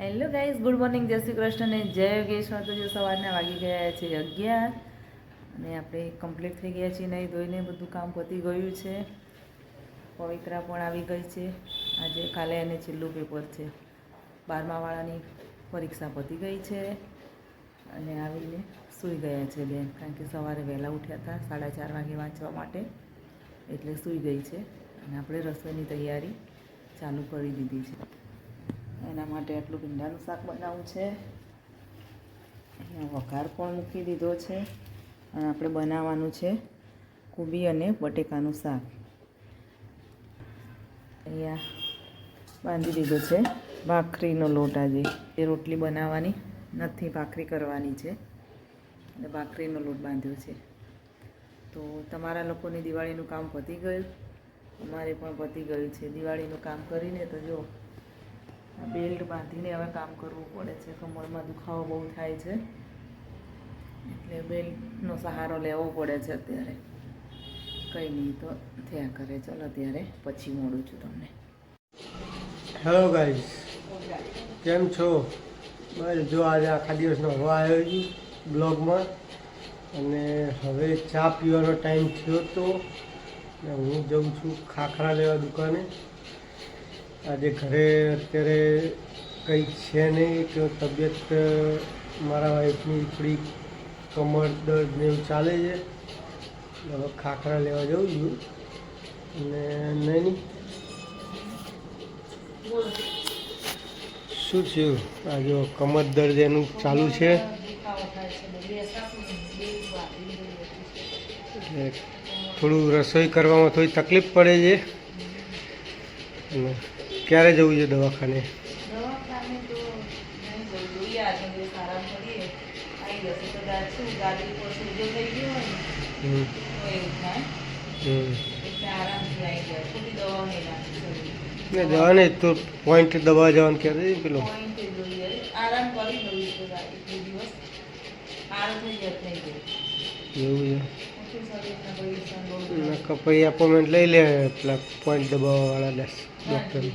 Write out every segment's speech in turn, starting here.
Hello guys, good morning, જય શ્રી કૃષ્ણ ને જય યોગેશ્વર. તો જો સવારના વાગી ગયા છે 11 અને આપણે કમ્પ્લીટ થઈ ગયા છીએ, નહીં ધોઈને બધું કામ પતી ગયું છે. પવિત્રા પણ આવી ગઈ છે. આજે કાલે એને છેલ્લું પેપર છે, 12મા વાળાની પરીક્ષા પતી ગઈ છે અને આવીને સૂઈ ગયા છે બેન, કારણ કે સવારે વહેલા ઉઠ્યા હતા 4:30 વાગે વાંચવા માટે, એટલે સૂઈ ગઈ છે. અને આપણે રસોઈની તૈયારી ચાલુ કરી દીધી છે. એના માટે આટલું ભીંડાનું શાક બનાવવું છે. અહીંયા વઘાર પણ મૂકી દીધો છે અને આપણે બનાવવાનું છે કોબી અને બટેકાનું શાક. અહીંયા બાંધી દીધો છે ભાખરીનો લોટ. આજે એ રોટલી બનાવવાની નથી, ભાખરી કરવાની છે અને ભાખરીનો લોટ બાંધ્યો છે. તો તમારા લોકોની દિવાળીનું કામ પતી ગયું, અમારે પણ પતી ગયું છે. દિવાળીનું કામ કરીને તો જો બેલ્ટ બાંધીને હવે કામ કરવું પડે છે. કમરમાં દુખાવો બહુ થાય છે, એટલે બેલ્ટનો સહારો લેવો પડે છે અત્યારે. કંઈ નહીં, તો થયા કરે. ચલો ત્યારે પછી મળું છું તમને. હેલો ગાઈસ, કેમ છો? બસ જો આજે આખા દિવસનો હવા આવ્યો છું બ્લોગમાં, અને હવે ચા પીવાનો ટાઈમ થયો તો હું જઉં છું ખાખરા લેવા દુકાને. આજે ઘરે અત્યારે કંઈ છે નહીં, કે તબિયત મારા વાઈફની થોડી કમર દર્દ ને એવું ચાલે છે. હવે ખાખરા લેવા જઉં છું. અને નહીં શું થયું, આજે કમર દર્દ એનું ચાલુ છે, એટલે થોડું રસોઈ કરવામાં થોડી તકલીફ પડે છે. અને ક્યારે જવું છે દવાખાને? દવા નહીં તો પોઈન્ટ દવા જવાનું ક્યારે પેલો એવું છે. પછી એપોઇન્ટમેન્ટ લઈ લે પેલા પોઈન્ટ દબાવવાળા ડૉક્ટર.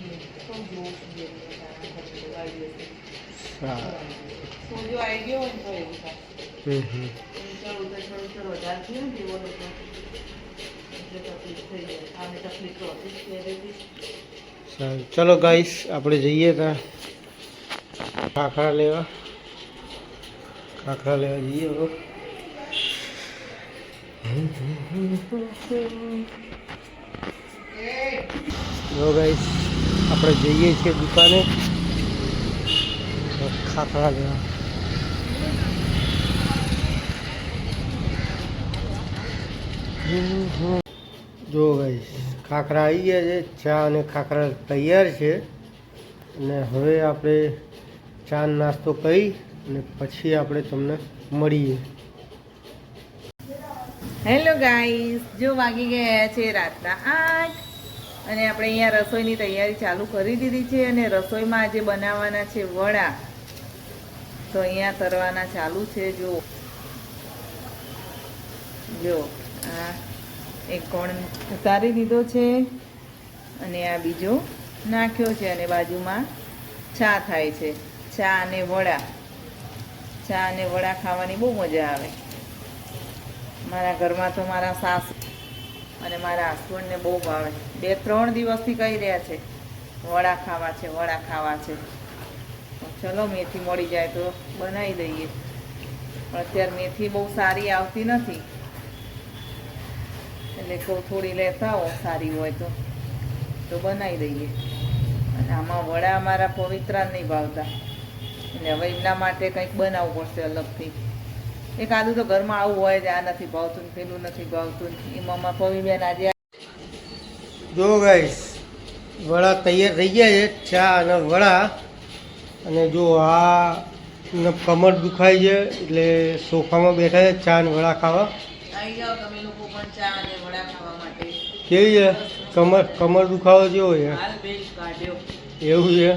સારું, ચલો ગાઈસ, આપણે જઈએ ત્યાં ખાખરા લેવા જઈએ. જો ગાઈસ, આપણે જઈએ છીએ દુકાને ખાખરા લેવા. જો ગાઈસ, ખાખરા આવી ગયા છે. ચા અને ખાખરા તૈયાર છે. અને હવે આપણે ચા નાસ્તો કરી અને પછી આપણે તમને મળીએ. હેલો ગાઈસ, જો વાગી ગયા છે રાતના 8 અને આપણે અહીંયા રસોઈની તૈયારી ચાલુ કરી દીધી છે. અને રસોઈમાં આજે બનાવવાના છે વડા, તો અહીંયા તરવાના ચાલુ છે. જો આ એક કોણ ઉતારી દીધો છે અને આ બીજો નાખ્યો છે, અને બાજુમાં ચા થાય છે. ચા અને વડા ખાવાની બહુ મજા આવે. મારા ઘરમાં તો મારા સાસુ અને મારા હસબન્ડને બહુ ભાવે. 2-3 દિવસથી કહી રહ્યા છે વડા ખાવા છે. ચલો મેથી મળી જાય તો બનાવી દઈએ, પણ અત્યારે મેથી બહુ સારી આવતી નથી, એટલે થોડી લેતા આવો, સારી હોય તો બનાવી દઈએ. અને આમાં વડા અમારા પવિત્રા નહીં ભાવતા, એટલે હવે એમના માટે કંઈક બનાવવું પડશે અલગથી. એકાદું તો ઘરમાં આવું હોય છે, આ નથી ભાવતું ને પેલું નથી ભાવતું. એમાં પવિબેન આજે જો ગાઈસ, વડા તૈયાર થઈ ગયા છે, ચા અને વડા. અને જો આ કમર દુખાય છે, એટલે સોફામાં બેઠા છે ચા અને વડા ખાવા. આવી જાઓ તમે લોકો પણ ચા અને વડા ખાવા માટે. કેવી છે કમર દુખાવો જેવો છે? એવું છે?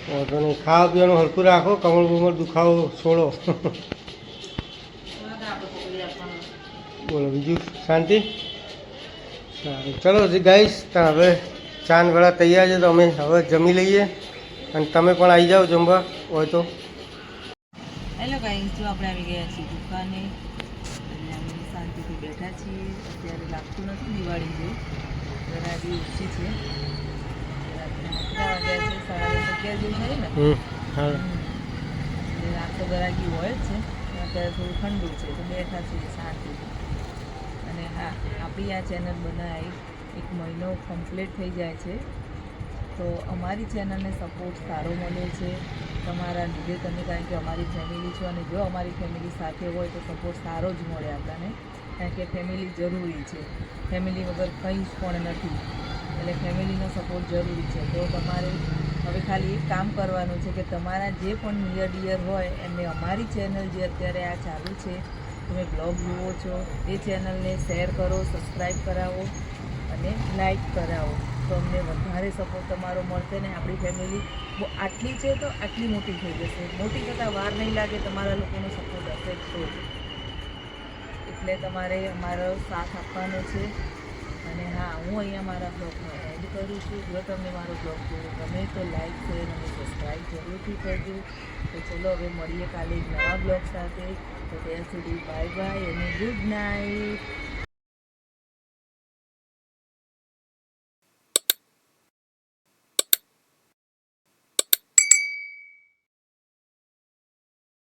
વાંધો નહીં, ખાવા પીવાનું હલકું રાખો, કમર દુખાવો છોડો. બોલો બીજું શાંતિ? સારું, ચલો ગાઈસ, હવે ચા ને વડા તૈયાર છે, તો અમે હવે જમી લઈએ. અને તમે પણ આવી જાઓ જમવા હોય તો. હેલો ગાઈસ, જો આપણે આવી ગયા છીએ દુકાને અને અમે શાંતિથી બેઠા છીએ. અત્યારે લાગતું નથી દિવાળી જેવું, ગરાગી ઓછી છે. રાત્રે 8 વાગ્યા છે, 11:30 જેવું થાય ને. હા એટલે રાત તો ગરાગી હોય જ છે, અત્યારે થોડું ઠંડુ છે તો બેઠા છીએ શાંતિથી. અને હા, આપણી આ ચેનલ બનાવી 1 મહિનો કમ્પ્લીટ થઈ જાય છે, તો અમારી ચેનલને સપોર્ટ સારો મળે છે તમારા લીધે. તમે કારણ કે અમારી ફેમિલી છો, અને જો અમારી ફેમિલી સાથે હોય તો સપોર્ટ સારો જ મળે આપણને, કારણ કે ફેમિલી જરૂરી છે. ફેમિલી વગર કંઈ જ પણ નથી, એટલે ફેમિલીનો સપોર્ટ જરૂરી છે. તો તમારે હવે ખાલી એક કામ કરવાનું છે કે તમારા જે પણ નિયર ડિયર હોય એમને અમારી ચેનલ જે અત્યારે આ ચાલુ છે, તમે બ્લોગ જુઓ છો, એ ચેનલને શેર કરો, સબસ્ક્રાઈબ કરાવો અને લાઈક કરાવો, તો અમને વધારે સપોર્ટ તમારો મળશે ને આપણી ફેમિલી આટલી છે તો આટલી મોટી થઈ જશે. મોટી થતાં વાર નહીં લાગે, તમારા લોકોનો સપોર્ટ હશે તો જ. એટલે તમારે અમારો સાથ આપવાનો છે. અને હા, હું અહીંયા મારા બ્લોગમાં એડ કરું છું. જો તમને મારો બ્લોગ ગમે તો લાઈક, શેર અને સબસ્ક્રાઈબ જરૂરથી કરજો. તો ચલો હવે મળીએ કાલે એક નવા બ્લોગ સાથે. તો ત્યાં સુધી બાય બાય અને ગુડ નાઇટ.